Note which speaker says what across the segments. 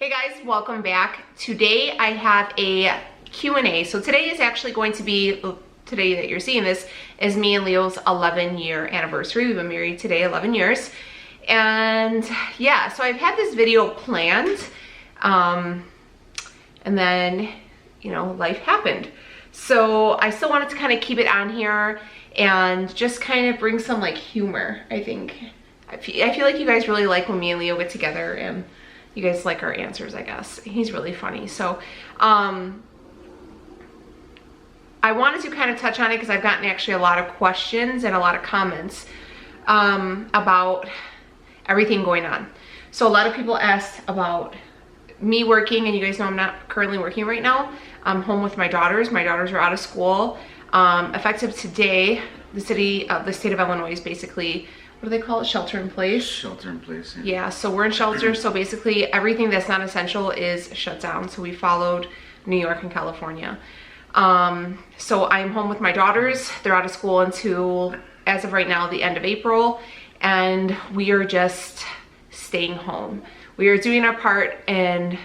Speaker 1: Hey guys, welcome back. Today I have a Q&A. So today is actually going to be, today that you're seeing this, is me and Leo's 11-year anniversary. We've been married today 11 years. And yeah, so I've had this video planned. And then, you know, life happened. So I still wanted to kind of keep it on here and just kind of bring some like humor, I think. I feel like you guys really like when me and Leo get together and you guys like our answers, I guess. He's really funny. So I wanted to kind of touch on it because I've gotten actually a lot of questions and a lot of comments about everything going on. So a lot of people asked about me working, and you guys know I'm not currently working right now. I'm home with my daughters. My daughters are out of school. Effective today, the state of Illinois is basically, what do they call it? Shelter in place?
Speaker 2: Shelter in place, yeah.
Speaker 1: Yeah, so we're in shelter. So basically everything that's not essential is shut down. So we followed New York and California. So I'm home with my daughters. They're out of school until, as of right now, the end of April. And we are just staying home. We are doing our part. And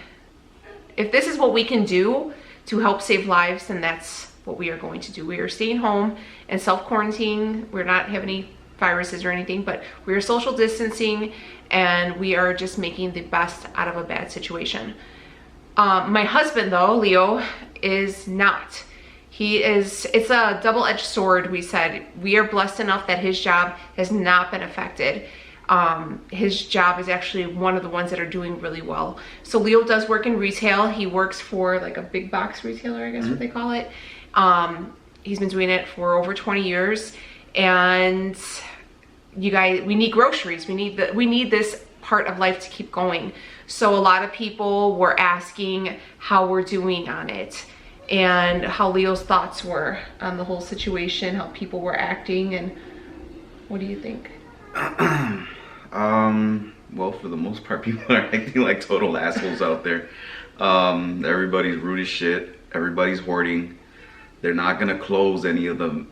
Speaker 1: if this is what we can do to help save lives, then that's what we are going to do. We are staying home and self-quarantining. We're not having any viruses or anything, but we are social distancing and we are just making the best out of a bad situation. My husband though, Leo, is not. It's a double-edged sword. We said we are blessed enough that his job has not been affected. His job is actually one of the ones that are doing really well. So Leo does work in retail. He works for like a big box retailer, I guess what they call it. He's been doing it for over 20 years. And you guys, we need groceries. We need this part of life to keep going. So a lot of people were asking how we're doing on it and how Leo's thoughts were on the whole situation, how people were acting, and what do you think?
Speaker 2: Well, for the most part, people are acting like total assholes out there. Everybody's rude as shit. Everybody's hoarding. They're not gonna close any of the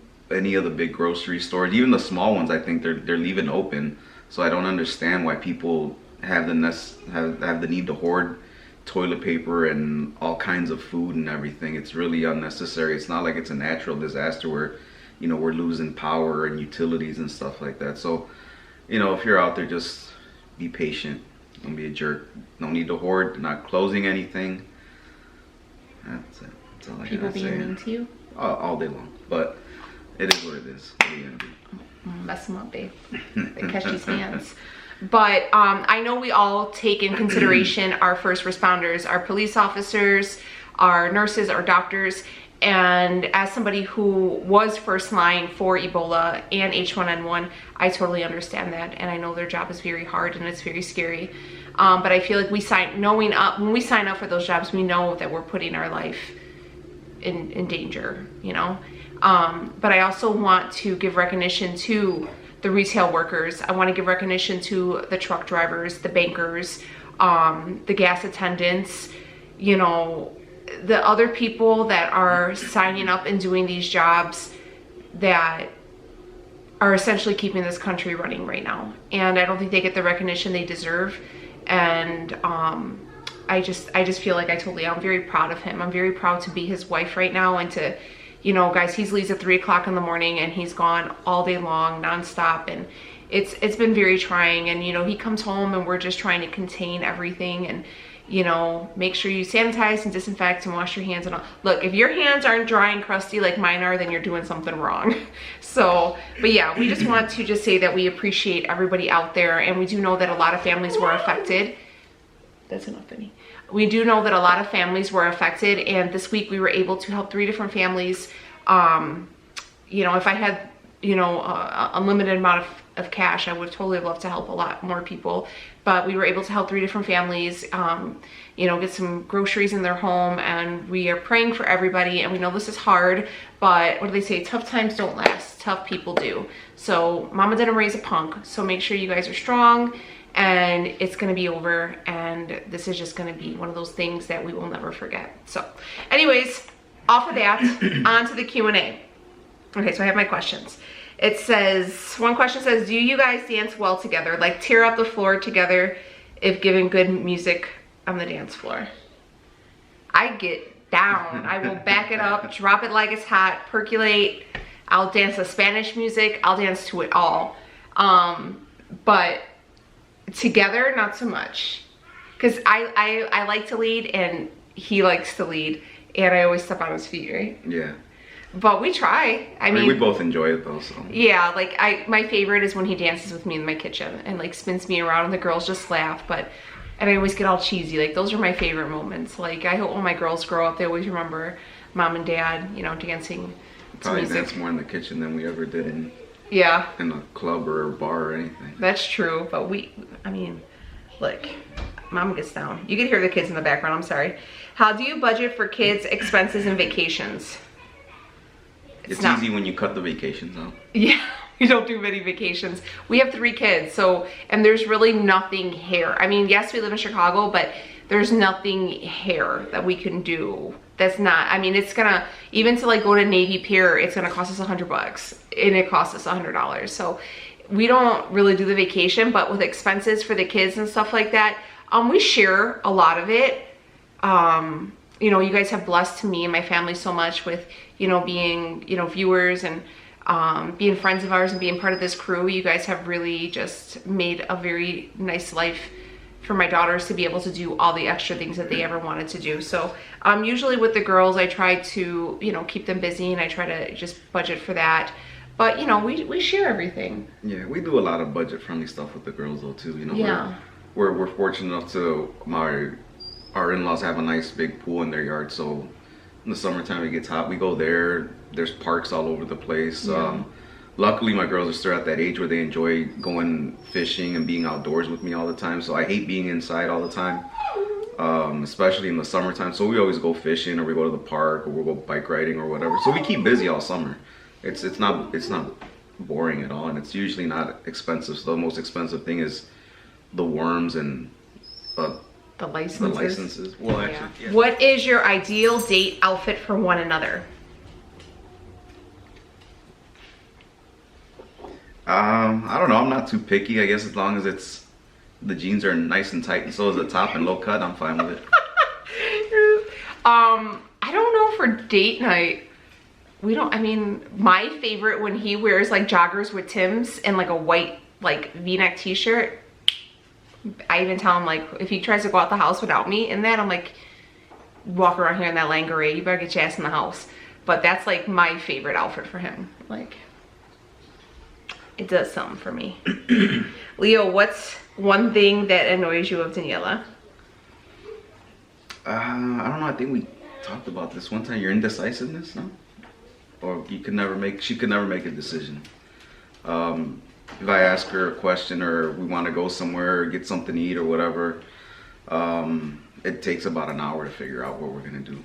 Speaker 2: big grocery stores, even the small ones. I think they're leaving open. So I don't understand why people have the need to hoard toilet paper and all kinds of food and everything. It's really unnecessary. It's not like it's a natural disaster where, you know, we're losing power and utilities and stuff like that. So, you know, if you're out there, just be patient. Don't be a jerk. No need to hoard. Not closing anything. That's it. That's all I
Speaker 1: People
Speaker 2: gotta say.
Speaker 1: being mean to you?
Speaker 2: All day long. But it is what it is. What are you gonna do?
Speaker 1: Mess them up, babe. They catch these hands. But I know we all take in consideration our first responders, our police officers, our nurses, our doctors. And as somebody who was first line for Ebola and H1N1, I totally understand that. And I know their job is very hard and it's very scary. But I feel like when we sign up for those jobs, we know that we're putting our life in danger, you know? But I also want to give recognition to the retail workers. I want to give recognition to the truck drivers, the bankers, the gas attendants, you know, the other people that are signing up and doing these jobs that are essentially keeping this country running right now. And I don't think they get the recognition they deserve. And I just feel like I'm very proud of him. I'm very proud to be his wife right now and to, you know, guys, he leaves at 3 o'clock in the morning and he's gone all day long, nonstop. And it's been very trying. And, you know, he comes home and we're just trying to contain everything and, you know, make sure you sanitize and disinfect and wash your hands and all. Look, if your hands aren't dry and crusty like mine are, then you're doing something wrong. So, but yeah, we just want to just say that we appreciate everybody out there. And we do know that a lot of families were affected. That's enough, Benny. We do know that a lot of families were affected, and this week we were able to help 3 different families. You know, if I had, you know, a unlimited amount of cash, I would totally love to help a lot more people. But we were able to help 3 different families, you know, get some groceries in their home, and we are praying for everybody. And we know this is hard, but what do they say? Tough times don't last, tough people do. So mama didn't raise a punk, so make sure you guys are strong. And it's gonna be over, and this is just gonna be one of those things that we will never forget. So anyways, off of that, on to the Q&A. Okay, so I have my questions. It says, one question says, do you guys dance well together? Like tear up the floor together if given good music on the dance floor. I get down. I will back it up, drop it like it's hot, percolate. I'll dance to Spanish music. I'll dance to it all. But together, not so much. Because I like to lead and he likes to lead. And I always step on his feet, right?
Speaker 2: Yeah.
Speaker 1: But we try. I mean,
Speaker 2: we both enjoy it though, so.
Speaker 1: Yeah, like my favorite is when he dances with me in my kitchen and like spins me around and the girls just laugh. And I always get all cheesy. Like those are my favorite moments. Like I hope when my girls grow up, they always remember mom and dad, you know, dancing to music.
Speaker 2: Dance more in the kitchen than we ever did in a club or a bar or anything.
Speaker 1: That's true, but I mean, look, mom gets down. You can hear the kids in the background, I'm sorry. How do you budget for kids' expenses and vacations?
Speaker 2: It's easy when you cut the vacations out.
Speaker 1: Yeah, we don't do many vacations. We have 3 kids, and there's really nothing here. I mean, yes, we live in Chicago, but there's nothing here that we can do. That's not, I mean, it's gonna, even to like go to Navy Pier, it's gonna cost us $100 and it costs us $100. So we don't really do the vacation, but with expenses for the kids and stuff like that, we share a lot of it. You know, you guys have blessed me and my family so much with, you know, being, you know, viewers and being friends of ours and being part of this crew. You guys have really just made a very nice life for my daughters to be able to do all the extra things that they ever wanted to do. So usually with the girls, I try to, you know, keep them busy and I try to just budget for that. But, you know, we share everything. Yeah,
Speaker 2: we do a lot of budget-friendly stuff with the girls, though, too. You know,
Speaker 1: yeah.
Speaker 2: We're fortunate enough to, our in-laws have a nice big pool in their yard, so in the summertime it gets hot, we go there. There's parks all over the place. Yeah. Luckily, my girls are still at that age where they enjoy going fishing and being outdoors with me all the time, so I hate being inside all the time, especially in the summertime. So we always go fishing, or we go to the park, or we'll go bike riding or whatever. So we keep busy all summer. It's not boring at all, and it's usually not expensive. So the most expensive thing is the worms and
Speaker 1: the licenses.
Speaker 2: Well, actually, yeah.
Speaker 1: What is your ideal date outfit for one another?
Speaker 2: I don't know. I'm not too picky. I guess as long as the jeans are nice and tight, and so is the top and low cut, I'm fine with it.
Speaker 1: I don't know for date night. I mean, my favorite when he wears like joggers with Timbs and like a white like V-neck t-shirt. I even tell him, like, if he tries to go out the house without me in that, I'm like, walk around here in that lingerie, you better get your ass in the house. But that's like my favorite outfit for him. Like, it does something for me. Leo, what's one thing that annoys you of Daniela?
Speaker 2: I don't know. I think we talked about this one time. Your indecisiveness, no? Or she could never make a decision. If I ask her a question or we want to go somewhere or get something to eat or whatever, it takes about an hour to figure out what we're gonna do.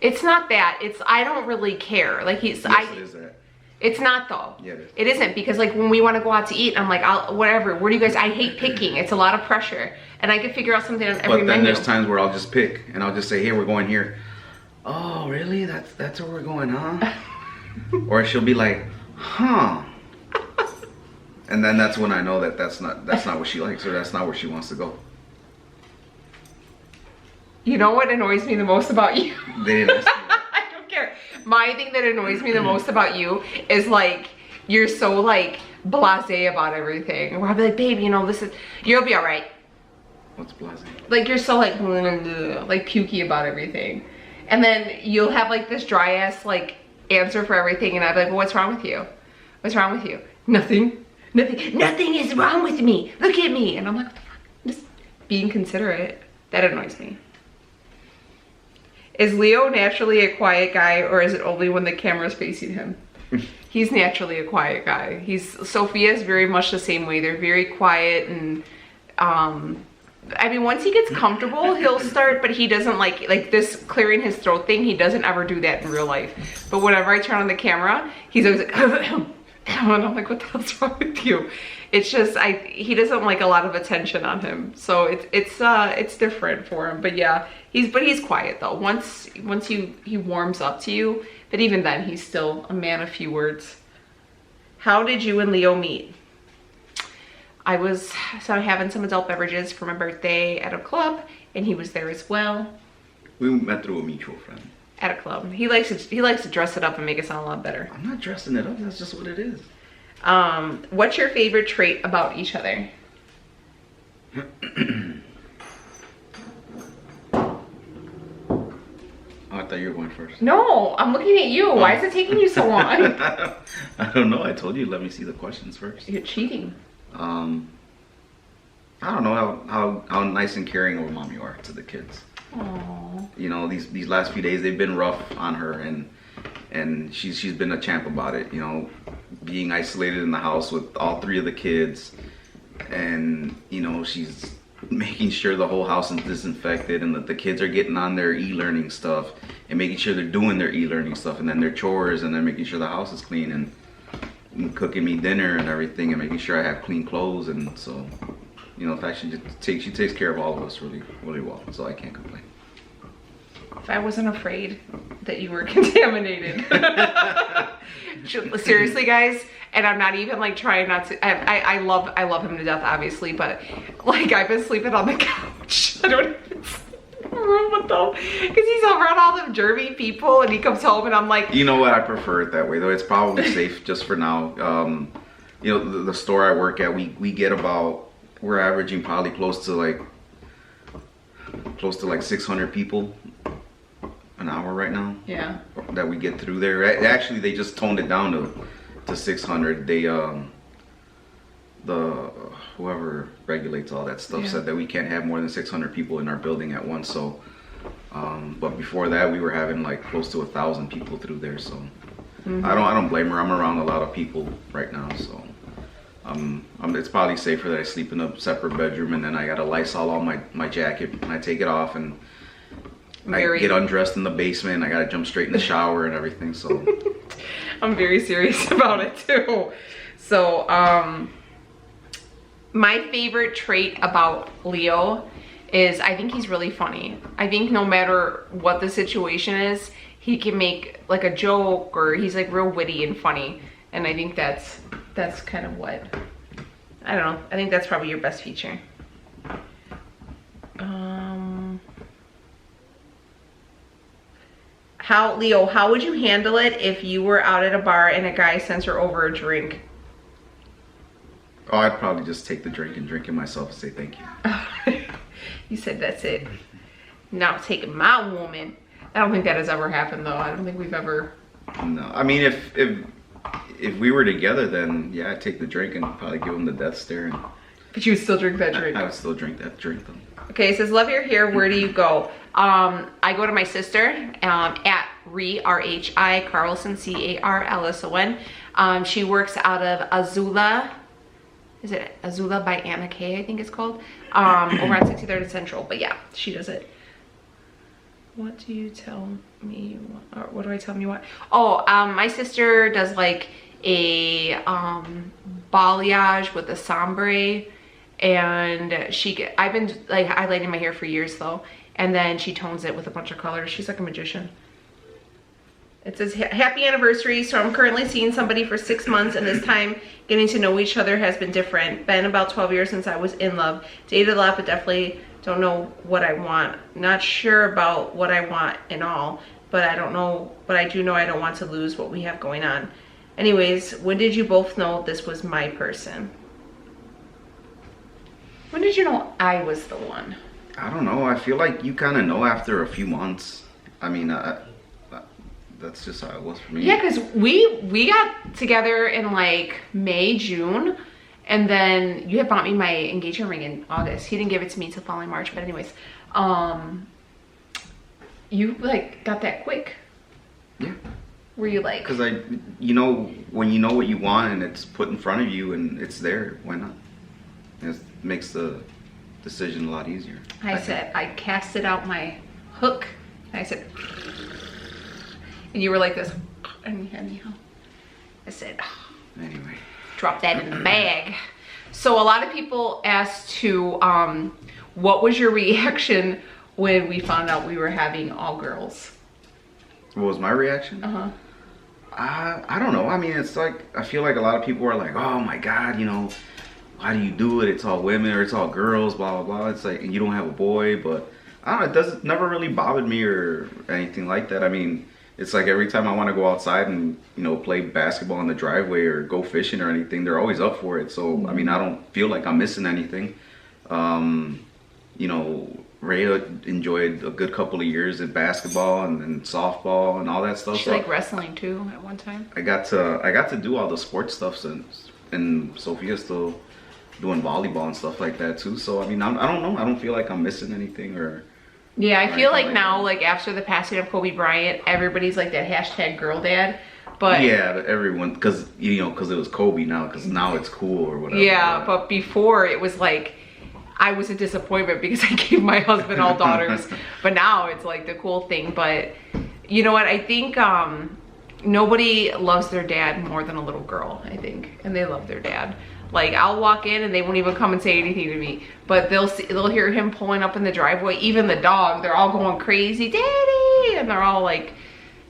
Speaker 1: It's not that. It's I don't really care. Like
Speaker 2: it is that.
Speaker 1: It's not though.
Speaker 2: Yeah, it is.
Speaker 1: It isn't, because like when we want to go out to eat, I'm like, whatever. Where do you guys? I hate picking. It's a lot of pressure, and I can figure out something on every menu.
Speaker 2: But then there's times where I'll just pick and I'll just say, hey, we're going here. Oh, really? That's where we're going, huh? Or she'll be like, huh? And then that's when I know that that's not what she likes, or that's not where she wants to go.
Speaker 1: You know what annoys me the most about you?
Speaker 2: They didn't ask me.
Speaker 1: I don't care. My thing that annoys me the most about you is like you're so like blasé about everything. Where I'll be like, babe, you know, you'll be all right.
Speaker 2: What's blasé?
Speaker 1: Like you're so like pukey about everything, and then you'll have like this dry ass like answer for everything, and I'd be like, well, what's wrong with you? What's wrong with you? Nothing is wrong with me. Look at me. And I'm like, what the fuck? Just being considerate. That annoys me. Is Leo naturally a quiet guy, or is it only when the camera's facing him? He's naturally a quiet guy. Sophia's very much the same way. They're very quiet, and I mean, once he gets comfortable, he'll start, but he doesn't like this clearing his throat thing. He doesn't ever do that in real life. But whenever I turn on the camera, he's always like, and I'm like, what the hell's wrong with you? It's just, he doesn't like a lot of attention on him. So it's different for him. But yeah, he's quiet though. Once he warms up to you, but even then he's still a man of few words. How did you and Leo meet? I was having some adult beverages for my birthday at a club, and he was there as well.
Speaker 2: We met through a mutual friend.
Speaker 1: At a club. He likes to dress it up and make it sound a lot better.
Speaker 2: I'm not dressing it up. That's just what it is.
Speaker 1: What's your favorite trait about each other?
Speaker 2: Oh, I thought you were going first.
Speaker 1: No, I'm looking at you. Why is it taking you so long?
Speaker 2: I don't know. I told you let me see the questions first.
Speaker 1: You're cheating.
Speaker 2: I don't know how nice and caring of a mom you are to the kids.
Speaker 1: Aww.
Speaker 2: You know, these last few days they've been rough on her, and she's been a champ about it. You know, being isolated in the house with all three of the kids, and you know she's making sure the whole house is disinfected and that the kids are getting on their e-learning stuff and making sure they're doing their e-learning stuff and then their chores and then making sure the house is clean and cooking me dinner and everything and making sure I have clean clothes. And so, you know, in fact, she takes care of all of us really, really well, so I can't complain.
Speaker 1: If I wasn't afraid that you were contaminated. Seriously, guys, and I'm not even like trying not to. I love him to death, obviously, but like I've been sleeping on the couch. I don't even sleep in the room with them because he's around all them germy people, and he comes home and I'm like,
Speaker 2: you know what? I prefer it that way, though. It's probably safe just for now. You know, the store I work at, we get about, we're averaging probably close to like 600 people an hour right now.
Speaker 1: yeah.
Speaker 2: That we get through there. Actually, they just toned it down to 600. They whoever regulates all that stuff said that we can't have more than 600 people in our building at once. So, but before that, we were having like close to 1,000 people through there. So, I don't blame her. I'm around a lot of people right now, so it's probably safer that I sleep in a separate bedroom, and then I got to Lysol all my jacket, and I take it off and I get undressed in the basement. I gotta jump straight in the shower and everything. So
Speaker 1: I'm very serious about it too. So my favorite trait about Leo is I think he's really funny. I think no matter what the situation is, he can make like a joke, or he's like real witty and funny. And I think that's kind of what, I don't know. I think that's probably your best feature. Leo, how would you handle it if you were out at a bar and a guy sends her over a drink?
Speaker 2: Oh, I'd probably just take the drink and drink it myself and say thank you.
Speaker 1: You said that's it. Not taking my woman. I don't think that has ever happened though. I don't think we've ever.
Speaker 2: No, I mean if we were together, then yeah, I'd take the drink and probably give him the death stare.
Speaker 1: But you would still drink that drink.
Speaker 2: I would still drink that drink though.
Speaker 1: Okay, it says, love your hair, where do you go? I go to my sister at R-H-I Carlson, C-A-R-L-S-O-N. She works out of Azula. Is it Azula by Anna Kay, I think it's called. Over on 63rd and Central. But yeah, she does it. What do you tell me? Or what do I tell me what? Oh, my sister does like a balayage with a sombre. And I've been like highlighting my hair for years though, and then she tones it with a bunch of colors. She's like a magician. It says happy anniversary. So I'm currently seeing somebody for 6 months, and this time getting to know each other has been different. Been about 12 years since I was in love. Dated a lot, but definitely don't know what I want. Not sure about what I want and all, but I don't know, but I do know I don't want to lose what we have going on. Anyways, when did you both know this was my person? When did you know I was the one?
Speaker 2: I don't know. I feel like you kind of know after a few months. I mean, that's just how it was for me.
Speaker 1: Yeah, because we got together in like May, June, and then you had bought me my engagement ring in August. He didn't give it to me till following March, but anyways, you like got that quick.
Speaker 2: Yeah.
Speaker 1: Were you like?
Speaker 2: Because you know, when you know what you want and it's put in front of you and it's there, why not? It makes the decision a lot easier.
Speaker 1: I casted out my hook, and I said, and you were like this, anyhow. I said,
Speaker 2: anyway,
Speaker 1: drop that in the bag. So a lot of people asked to, what was your reaction when we found out we were having all girls?
Speaker 2: What was my reaction? I don't know. I mean, it's like, I feel like a lot of people are like, oh my God, you know, how do you do it? It's all women or it's all girls, blah, blah, blah. It's like, and you don't have a boy, but I don't know, it doesn't never really bothered me or anything like that. I mean, it's like every time I want to go outside and, you know, play basketball in the driveway or go fishing or anything, they're always up for it. So, I mean, I don't feel like I'm missing anything. You know, Rhea enjoyed a good couple of years at basketball and softball and all that stuff.
Speaker 1: She liked wrestling too at one time.
Speaker 2: I got to do all the sports stuff since, and Sophia's still doing volleyball and stuff like that too. So I mean, I don't know. I don't feel like I'm missing anything or.
Speaker 1: Yeah, I feel like now, like after the passing of Kobe Bryant, everybody's like that hashtag girl dad. But
Speaker 2: yeah, everyone, because you know, because it was Kobe now, because now it's cool or whatever.
Speaker 1: Yeah, but before it was like I was a disappointment because I gave my husband all daughters. But now it's like the cool thing. But you know what? I think nobody loves their dad more than a little girl, I think. And they love their dad. Like I'll walk in and they won't even come and say anything to me. But they'll hear him pulling up in the driveway. Even the dog, they're all going crazy, Daddy! And they're all like,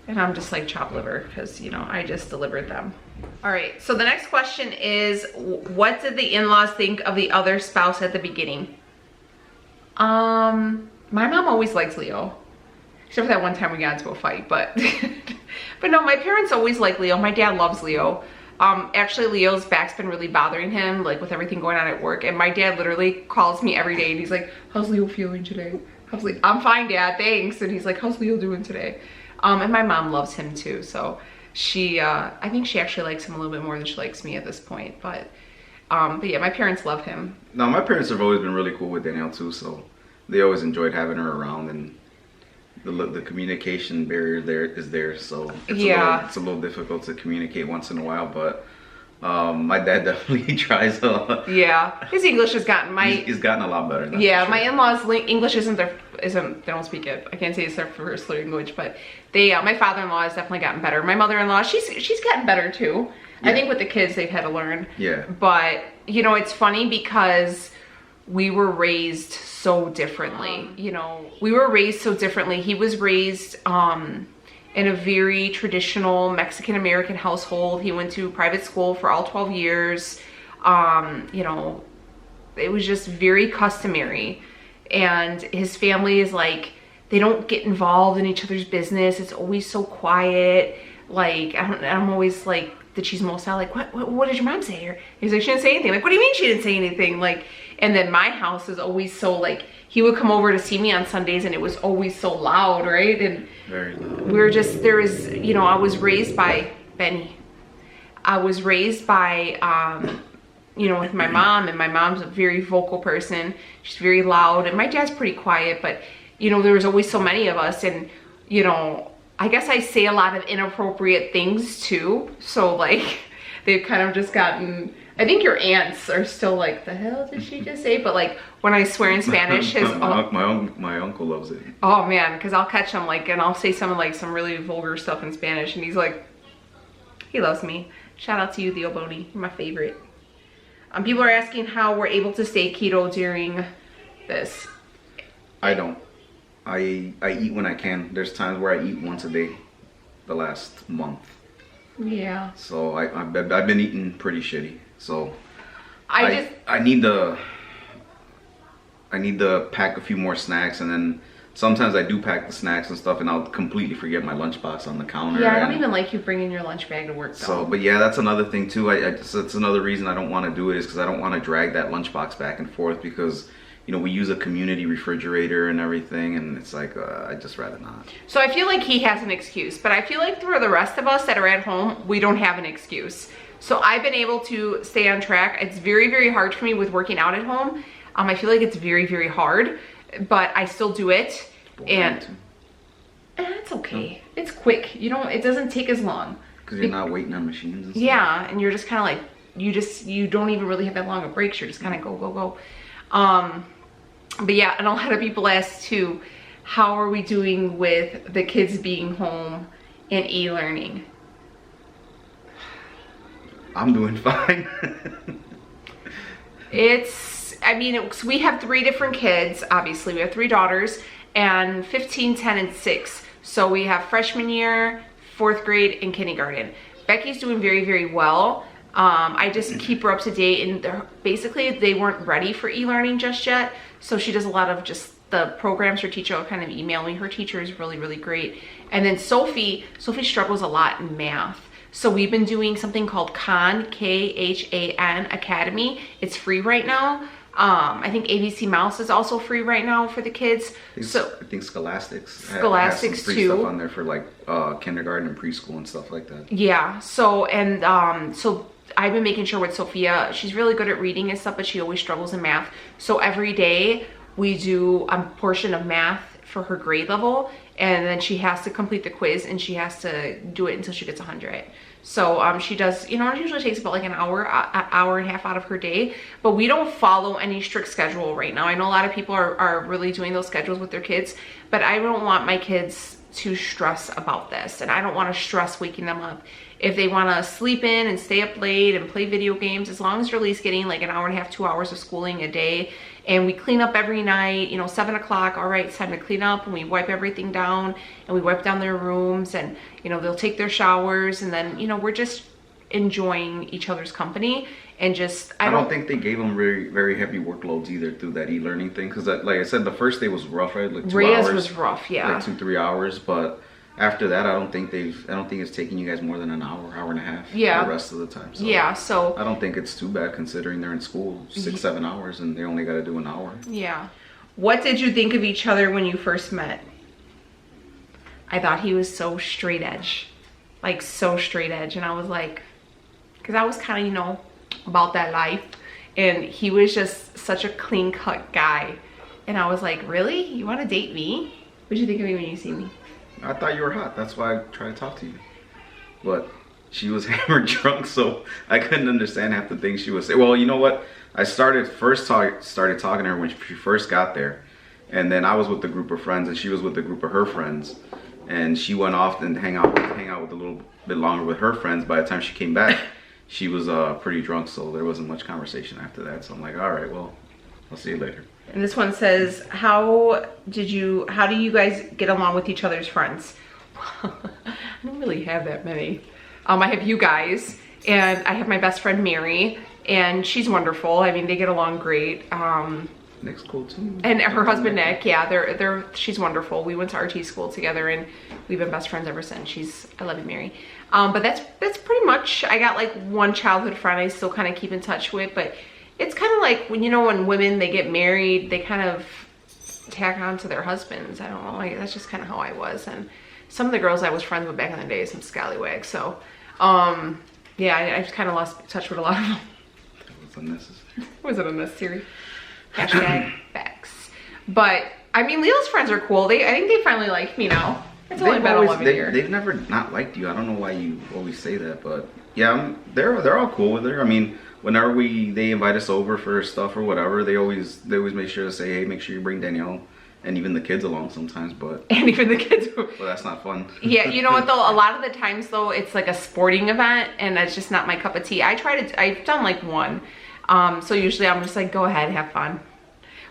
Speaker 1: and I'm just like chopped liver because, you know, I just delivered them. All right, so the next question is, what did the in-laws think of the other spouse at the beginning? My mom always likes Leo. Except for that one time we got into a fight, but but no, my parents always like Leo. My dad loves Leo. Actually, Leo's back's been really bothering him, like with everything going on at work. And my dad literally calls me every day and he's like, how's Leo feeling today? I'm fine, Dad, thanks. And he's like, how's Leo doing today? And my mom loves him too. So she, I think she actually likes him a little bit more than she likes me at this point. But yeah, my parents love him.
Speaker 2: No, my parents have always been really cool with Danielle too. So they always enjoyed having her around, and the communication barrier is there. So it's a little difficult to communicate once in a while. But my dad definitely tries a lot.
Speaker 1: Yeah, his English has gotten
Speaker 2: he's gotten a lot better.
Speaker 1: Yeah, my in-laws English isn't they don't speak it. I can't say it's their first language, but my father-in-law has definitely gotten better. My mother-in-law, she's gotten better too. Yeah. I think with the kids they've had to learn.
Speaker 2: Yeah.
Speaker 1: But you know, it's funny because we were raised so differently. You know, we were raised so differently. He was raised in a very traditional Mexican-American household. He went to private school for all 12 years. You know, it was just very customary. And his family is like, they don't get involved in each other's business. It's always so quiet. Like, I'm always like the chismosa, like, what did your mom say? Or he's like, she didn't say anything. Like, what do you mean she didn't say anything? Like, and then my house is always so like, he would come over to see me on Sundays and it was always so loud, right? And
Speaker 2: very loud.
Speaker 1: We were just, there was, you know, I was raised by Benny. I was raised by, you know, with my mom, and my mom's a very vocal person. She's very loud, and my dad's pretty quiet, but, you know, there was always so many of us, and, you know, I guess I say a lot of inappropriate things too. So like, they've kind of just gotten, I think your aunts are still like, the hell did she just say? But like, when I swear in Spanish,
Speaker 2: my uncle loves it.
Speaker 1: Oh man, because I'll catch him like, and I'll say some really vulgar stuff in Spanish, and he's like, he loves me. Shout out to you, Theo Boney. You're my favorite. People are asking how we're able to stay keto during this.
Speaker 2: I don't. I eat when I can. There's times where I eat once a day the last month.
Speaker 1: Yeah.
Speaker 2: So I've been eating pretty shitty. So
Speaker 1: I
Speaker 2: need to pack a few more snacks, and then sometimes I do pack the snacks and stuff, and I'll completely forget my lunchbox on the counter.
Speaker 1: Yeah, I don't even like you bringing your lunch bag to work though.
Speaker 2: So, but yeah, that's another thing too. That's another reason I don't want to do it, is because I don't want to drag that lunchbox back and forth, because, you know, we use a community refrigerator and everything, and it's like, I'd just rather not.
Speaker 1: So I feel like he has an excuse, but I feel like for the rest of us that are at home, we don't have an excuse. So I've been able to stay on track. It's very, very hard for me with working out at home. I feel like it's very, very hard, but I still do it. And it's okay. It's quick. You don't, it doesn't take as long.
Speaker 2: Because you're not waiting on machines and stuff.
Speaker 1: Yeah, and you're just kind of like, you don't even really have that long of breaks. You're just kind of go. But yeah, and a lot of people ask too, how are we doing with the kids being home and e-learning?
Speaker 2: I'm doing fine.
Speaker 1: We have 3 different kids, obviously. We have 3 daughters, and 15, 10, and 6. So we have freshman year, 4th grade, and kindergarten. Becky's doing very, very well. I just keep her up to date, and basically they weren't ready for e-learning just yet. So she does a lot of just the programs her teacher will kind of email me. Her teacher is really, really great. And then Sophie struggles a lot in math. So we've been doing something called Khan, Khan Academy. It's free right now. I think ABC Mouse is also free right now for the kids.
Speaker 2: I think Scholastics has some free
Speaker 1: too.
Speaker 2: stuff on there for like kindergarten and preschool and stuff like that.
Speaker 1: Yeah. So so I've been making sure with Sophia, she's really good at reading and stuff, but she always struggles in math. So every day we do a portion of math for her grade level, and then she has to complete the quiz and she has to do it until she gets 100. So she does, you know, it usually takes about like an hour and a half out of her day, but we don't follow any strict schedule right now. I know a lot of people are really doing those schedules with their kids, but I don't want my kids to stress about this, and I don't want to stress waking them up. If they want to sleep in and stay up late and play video games, as long as they're at least getting like an hour and a half, 2 hours of schooling a day, and we clean up every night, you know, 7 o'clock, all right, it's time to clean up, and we wipe everything down, and we wipe down their rooms, and, you know, they'll take their showers, and then, you know, we're just enjoying each other's company. And just,
Speaker 2: I don't think they gave them very, very heavy workloads either through that e-learning thing. Because like I said, the first day was rough, right? Like 2 hours.
Speaker 1: was rough, yeah.
Speaker 2: Like 2-3 hours, but after that, I don't think it's taking you guys more than an hour and a half.
Speaker 1: Yeah.
Speaker 2: The rest of the time. So
Speaker 1: yeah. So
Speaker 2: I don't think it's too bad considering they're in school 6-7 hours and they only got to do an hour.
Speaker 1: Yeah. What did you think of each other when you first met? I thought he was so straight edge, like so straight edge, and I was like, because I was kind of, you know, about that life, and he was just such a clean cut guy, and I was like, really, you want to date me? What did you think of me when you see me?
Speaker 2: I thought you were hot. That's why I tried to talk to you. But she was hammered drunk, so I couldn't understand half the things she was saying. Well, you know what? I started talking to her when she first got there, and then I was with the group of friends, and she was with the group of her friends, and she went off and hang out with a little bit longer with her friends. By the time she came back, she was pretty drunk, so there wasn't much conversation after that. So I'm like, all right, well, I'll see you later.
Speaker 1: And this one says, how do you guys get along with each other's friends? I don't really have that many. I have you guys, and I have my best friend Mary, and she's wonderful. I mean, they get along great.
Speaker 2: Nick's cool too.
Speaker 1: And her husband Nick, yeah, she's wonderful. We went to RT school together, and we've been best friends ever since. I love you, Mary. But that's pretty much. I got like one childhood friend I still kind of keep in touch with, but it's kind of like when, you know, when women, they get married, they kind of tack on to their husbands. I don't know, like, that's just kind of how I was. And some of the girls I was friends with back in the day, some scallywags. So, yeah, I just kind of lost touch with a lot of them.
Speaker 2: That was unnecessary.
Speaker 1: Was it unnecessary? Hashtag facts. But, I mean, Leo's friends are cool. I think they finally like me now. It's only been 11 years.
Speaker 2: They've never not liked you. I don't know why you always say that, but yeah, they're all cool with her. I mean, whenever they invite us over for stuff or whatever, they always make sure to say, hey, make sure you bring Danielle and even the kids along sometimes. But
Speaker 1: and even the kids.
Speaker 2: Well, that's not fun.
Speaker 1: Yeah, you know what though? A lot of the times though, it's like a sporting event, and that's just not my cup of tea. I've done like one, so usually I'm just like, go ahead, have fun.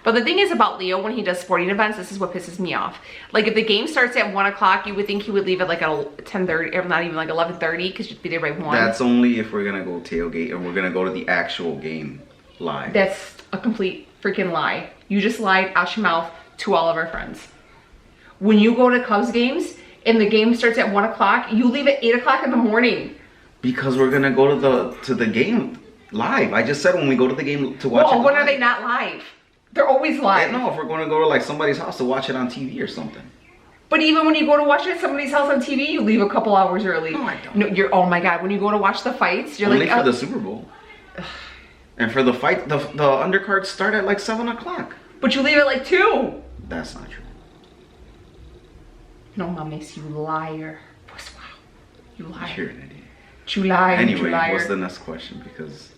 Speaker 1: But the thing is about Leo, when he does sporting events, this is what pisses me off. Like if the game starts at 1 o'clock, you would think he would leave at like 10:30, or not even like 11:30, because you'd be there by 1.
Speaker 2: That's only if we're gonna go tailgate and we're gonna go to the actual game live.
Speaker 1: That's a complete freaking lie. You just lied out your mouth to all of our friends. When you go to Cubs games and the game starts at 1 o'clock, you leave at 8 o'clock in the morning.
Speaker 2: Because we're gonna go to the game live. I just said when we go to the game to watch it.
Speaker 1: Well, when are they not live? They're always live.
Speaker 2: No, if we're going to go to like somebody's house to watch it on TV or something.
Speaker 1: But even when you go to watch it at somebody's house on TV, you leave a couple hours early.
Speaker 2: No, I don't.
Speaker 1: No, oh my God, when you go to watch the fights, you're
Speaker 2: only
Speaker 1: like...
Speaker 2: for the Super Bowl. And for the fight, the undercards start at like 7 o'clock.
Speaker 1: But you leave at like 2.
Speaker 2: That's not true.
Speaker 1: No, mames, you liar. You liar.
Speaker 2: You're an idiot.
Speaker 1: You liar.
Speaker 2: Anyway,
Speaker 1: you liar.
Speaker 2: what's the next question? Because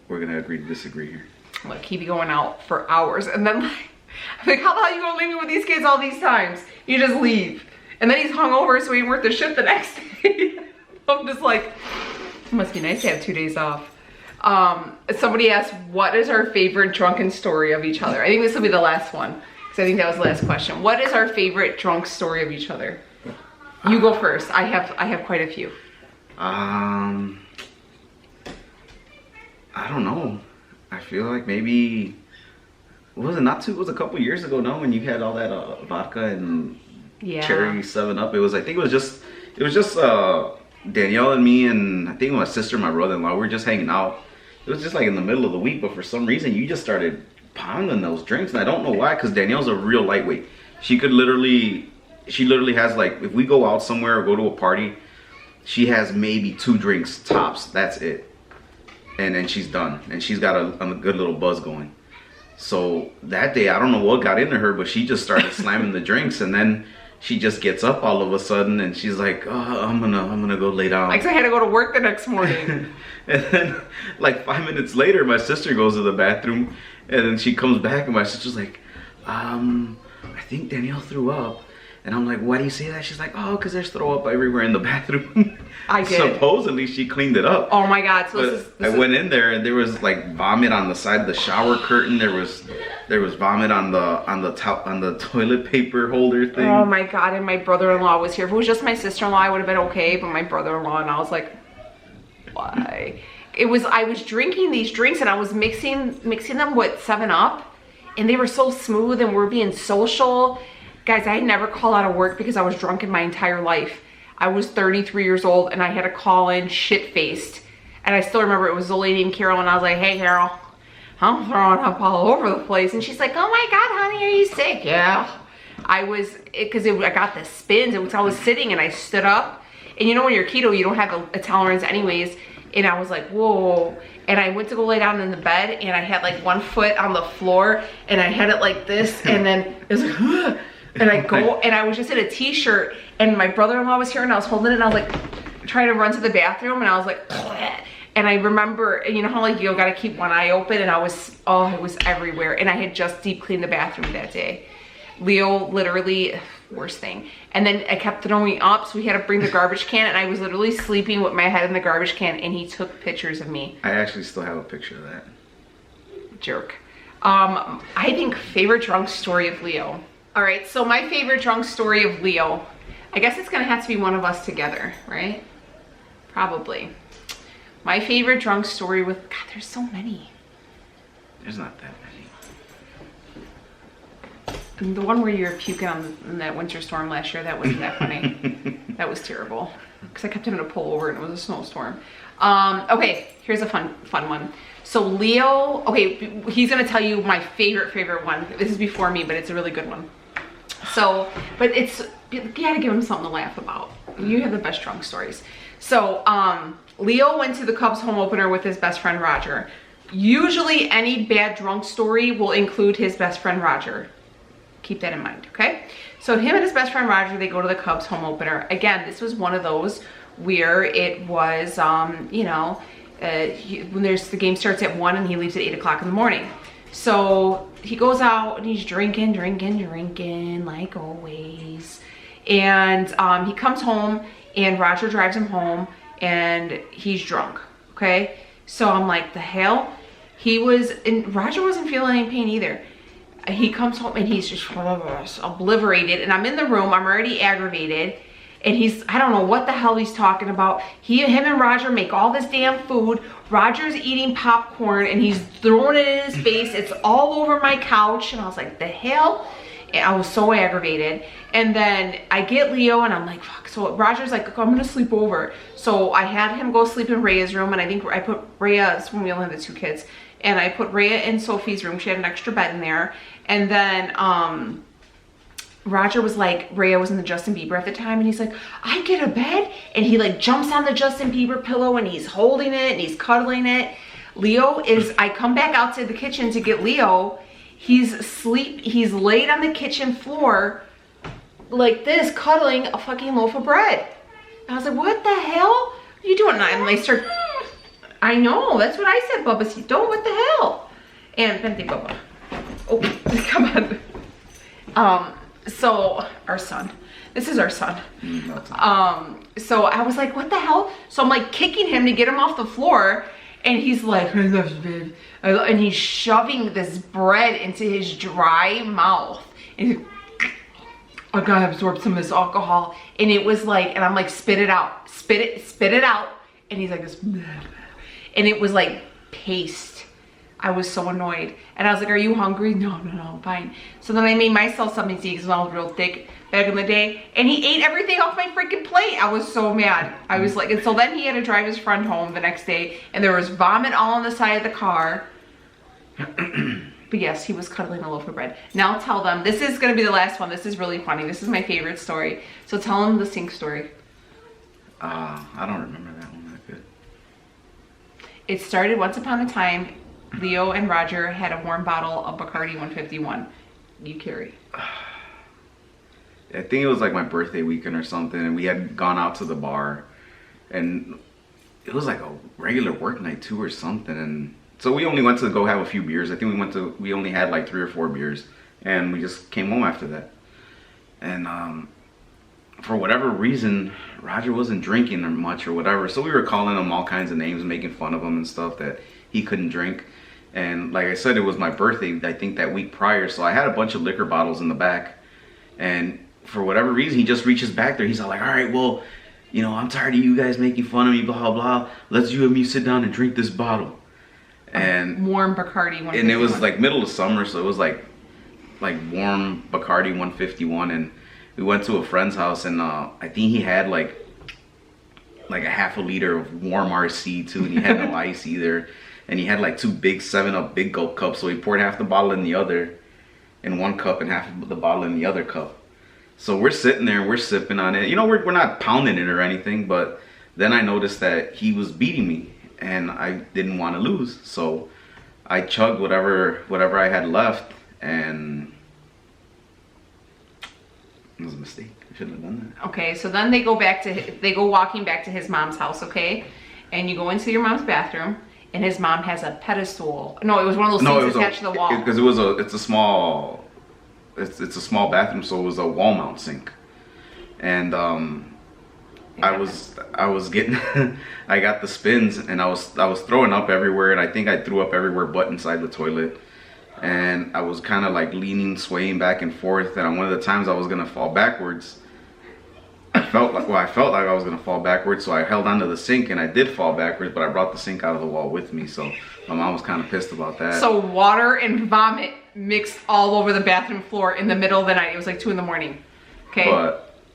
Speaker 2: we're going to agree to disagree here.
Speaker 1: Like, he be going out for hours, and then like, I'm like, how the hell you gonna leave me with these kids all these times? You just leave. And then he's hungover, so he ain't worth the shit the next day. I'm just like, it must be nice to have 2 days off. Somebody asked, what is our favorite drunken story of each other? I think this will be the last one, because I think that was the last question. What is our favorite drunk story of each other? You go first. I have quite a few.
Speaker 2: I don't know. I feel like maybe was it not too? It was a couple years ago now when you had all that vodka and
Speaker 1: Yeah.
Speaker 2: cherry 7-Up. It was, I think it was just Danielle and me, and I think my sister, my brother-in-law. We were just hanging out. It was just like in the middle of the week, but for some reason you just started pounding those drinks, and I don't know why. Because Danielle's a real lightweight. She literally has, like, if we go out somewhere or go to a party, she has maybe 2 drinks tops. That's it, and then she's done, and she's got a good little buzz going. So that day, I don't know what got into her, but she just started slamming the drinks, and then she just gets up all of a sudden, and she's like, "Oh, I'm gonna go lay down."
Speaker 1: Like, I had to go to work the next morning.
Speaker 2: And then, like 5 minutes later, my sister goes to the bathroom, and then she comes back, and my sister's like, "I think Danielle threw up." And I'm like, "Why do you say that?" She's like, "Oh, because there's throw up everywhere in the bathroom."
Speaker 1: I did.
Speaker 2: Supposedly she cleaned it up.
Speaker 1: Oh my God! So
Speaker 2: But I went in there and there was like vomit on the side of the shower curtain. There was vomit on the toilet paper holder thing.
Speaker 1: Oh my God! And my brother-in-law was here. If it was just my sister-in-law, I would have been okay. But my brother-in-law, and I was like, why? I was drinking these drinks and I was mixing them with 7-Up, and they were so smooth and we're being social. Guys, I had never called out of work because I was drunk in my entire life. I was 33 years old and I had to call in shit-faced. And I still remember it was a lady named Carol, and I was like, "Hey Carol, I'm throwing up all over the place." And she's like, "Oh my God, honey, are you sick?" Yeah. I got the spins. It was, I was sitting and I stood up. And you know when you're keto, you don't have a tolerance anyways. And I was like, whoa. And I went to go lay down in the bed, and I had like one foot on the floor, and I had it like this, and then it was like, ugh. And I go, and I was just in a t-shirt, and my brother-in-law was here, and I was holding it, and I was like trying to run to the bathroom, and I was like, bleh. And I remember, you know how like you gotta keep one eye open, and it was everywhere. And I had just deep cleaned the bathroom that day. Leo literally, worst thing. And then I kept throwing up, so we had to bring the garbage can, and I was literally sleeping with my head in the garbage can, and he took pictures of me.
Speaker 2: I actually still have a picture of that.
Speaker 1: Jerk. I think favorite drunk story of Leo. All right, so my favorite drunk story of Leo, I guess it's gonna have to be one of us together, right? Probably. My favorite drunk story with, God, there's so many.
Speaker 2: There's not that many.
Speaker 1: And the one where you were puking on that winter storm last year, that wasn't that funny. That was terrible. Because I kept having to pull over and it was a snowstorm. Okay, here's a fun one. So Leo, okay, he's gonna tell you my favorite one. This is before me, but it's a really good one. So, but you gotta give him something to laugh about. You have the best drunk stories. So, Leo went to the Cubs home opener with his best friend Roger. Usually any bad drunk story will include his best friend Roger. Keep that in mind, okay? So him and his best friend Roger, they go to the Cubs home opener. Again, this was one of those where it was, you know, when the game starts at 1 and he leaves at 8 o'clock in the morning. So he goes out and he's drinking like always. And he comes home and Roger drives him home and he's drunk, okay? So I'm like, the hell? And Roger wasn't feeling any pain either. He comes home and he's just obliterated, and I'm in the room, I'm already aggravated, and I don't know what the hell he's talking about. Him and Roger make all this damn food. Roger's eating popcorn and he's throwing it in his face. It's all over my couch, and I was like, the hell? And I was so aggravated. And then I get Leo and I'm like, fuck. So Roger's like, I'm gonna sleep over. So I had him go sleep in Rhea's room, and I think I put Rhea, when we only had the 2 kids, and I put Rhea in Sophie's room. She had an extra bed in there. And then Roger was like, Rhea was in the Justin Bieber at the time, and he's like, I get a bed? And he like jumps on the Justin Bieber pillow and he's holding it and he's cuddling it. I come back out to the kitchen to get Leo. He's laid on the kitchen floor like this, cuddling a fucking loaf of bread. I was like, what the hell are you doing? And they start, I know, that's what I said, Bubba. Don't, what the hell? And Vente, Bubba. Oh, come on. So our son, this is our son. So I was like, what the hell? So I'm like kicking him to get him off the floor, and he's like, and he's shoving this bread into his dry mouth, and he's like, I gotta absorb some of this alcohol. And it was like, and I'm like, spit it out, spit it out. And he's like this, and it was like paste, I was so annoyed. And I was like, are you hungry? No, I'm fine. So then I made myself something to eat because I was real thick back in the day. And he ate everything off my freaking plate. I was so mad. I was like, and so then he had to drive his friend home the next day. And there was vomit all on the side of the car. But yes, he was cuddling a loaf of bread. Now tell them, this is going to be the last one. This is really funny. This is my favorite story. So tell them the sink story.
Speaker 2: I don't remember that one that good.
Speaker 1: It started once upon a time. Leo and Roger had a warm bottle of Bacardi 151. You carry.
Speaker 2: I think it was like my birthday weekend or something, and we had gone out to the bar, and it was like a regular work night too or something, and so we only went to go have a few beers. I think we only had like 3 or 4 beers, and we just came home after that. And for whatever reason, Roger wasn't drinking much or whatever, so we were calling him all kinds of names, making fun of him and stuff that he couldn't drink. And like I said, it was my birthday, I think that week prior, so I had a bunch of liquor bottles in the back, and for whatever reason, he just reaches back there. He's all like, all right, well, you know, I'm tired of you guys making fun of me, blah, blah. Let's you and me sit down and drink this bottle. And
Speaker 1: warm Bacardi 151.
Speaker 2: And it was like middle of summer, so it was like warm Bacardi 151. And we went to a friend's house, and I think he had like a half a liter of warm RC too, and he had no ice either. And he had like 2 big 7-Up big gulp cups, so he poured half the bottle in one cup and half of the bottle in the other cup. So we're sitting there and we're sipping on it. You know, we're not pounding it or anything, but then I noticed that he was beating me and I didn't want to lose. So I chugged whatever I had left, and it was a mistake. I shouldn't have done that.
Speaker 1: Okay, so then they go walking back to his mom's house, okay? And you go into your mom's bathroom, and his mom has a pedestal. No, it was one of those things attached to the wall.
Speaker 2: Because it's a small bathroom, so it was a wall mount sink. And I was getting I got the spins, and I was throwing up everywhere, and I think I threw up everywhere but inside the toilet. And I was kind of like leaning, swaying back and forth, and on one of the times I was gonna fall backwards. I felt like I was gonna fall backwards, so I held onto the sink, and I did fall backwards, but I brought the sink out of the wall with me, so my mom was kind of pissed about that.
Speaker 1: So water and vomit mixed all over the bathroom floor in the middle of the night. It was like 2 in. Okay.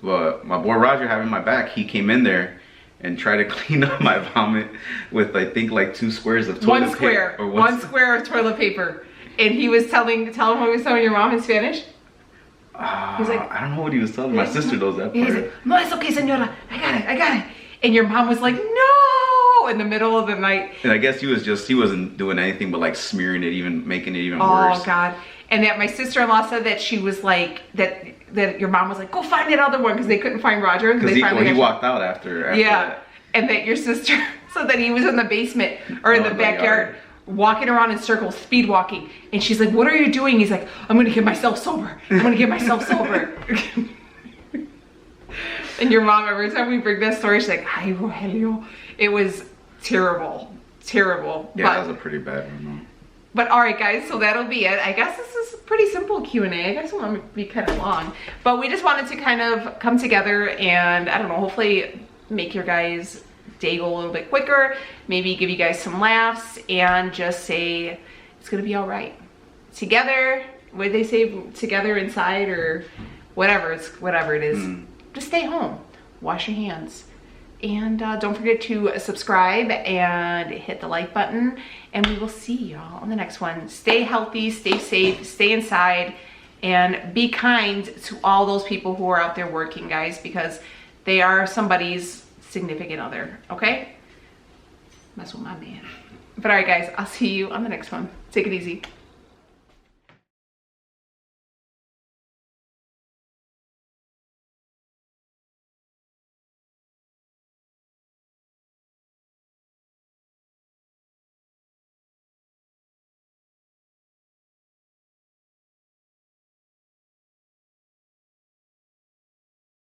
Speaker 2: But my boy Roger, having my back, he came in there and tried to clean up my vomit with, I think, like 2 squares of toilet paper.
Speaker 1: One square of toilet paper. And he was tell him what he was telling your mom in Spanish? He's like,
Speaker 2: I don't know what he was telling. My sister knows that part.
Speaker 1: He's like, no, it's okay, señora. I got it. And your mom was like, no, in the middle of the night.
Speaker 2: And I guess he wasn't doing anything but like smearing it, making it even worse.
Speaker 1: Oh God. And that my sister-in-law said that she was like, that your mom was like, go find that other one, because they couldn't find Roger.
Speaker 2: Because he walked out after
Speaker 1: yeah.
Speaker 2: That.
Speaker 1: And that your sister said that he was in the basement or in the backyard. Walking around in circles, speed walking, and she's like, what are you doing? He's like, I'm gonna get myself sober. And your mom, every time we bring this story, she's like, ay, Rogelio. It was terrible.
Speaker 2: Yeah, that was a pretty bad one.
Speaker 1: But all right, guys, so that'll be it. I guess this is a pretty simple Q&A. I guess it won't be kind of long, but we just wanted to kind of come together and, I don't know, hopefully make your guys' day go a little bit quicker, maybe give you guys some laughs, and just say it's gonna be all right. Together, what did they say? Together inside, or whatever. It's whatever it is. Just stay home, wash your hands, and don't forget to subscribe and hit the like button. And we will see y'all on the next one. Stay healthy, stay safe, stay inside, and be kind to all those people who are out there working, guys, because they are somebody's significant other, okay? That's what my man. But all right, guys, I'll see you on the next one. Take it easy.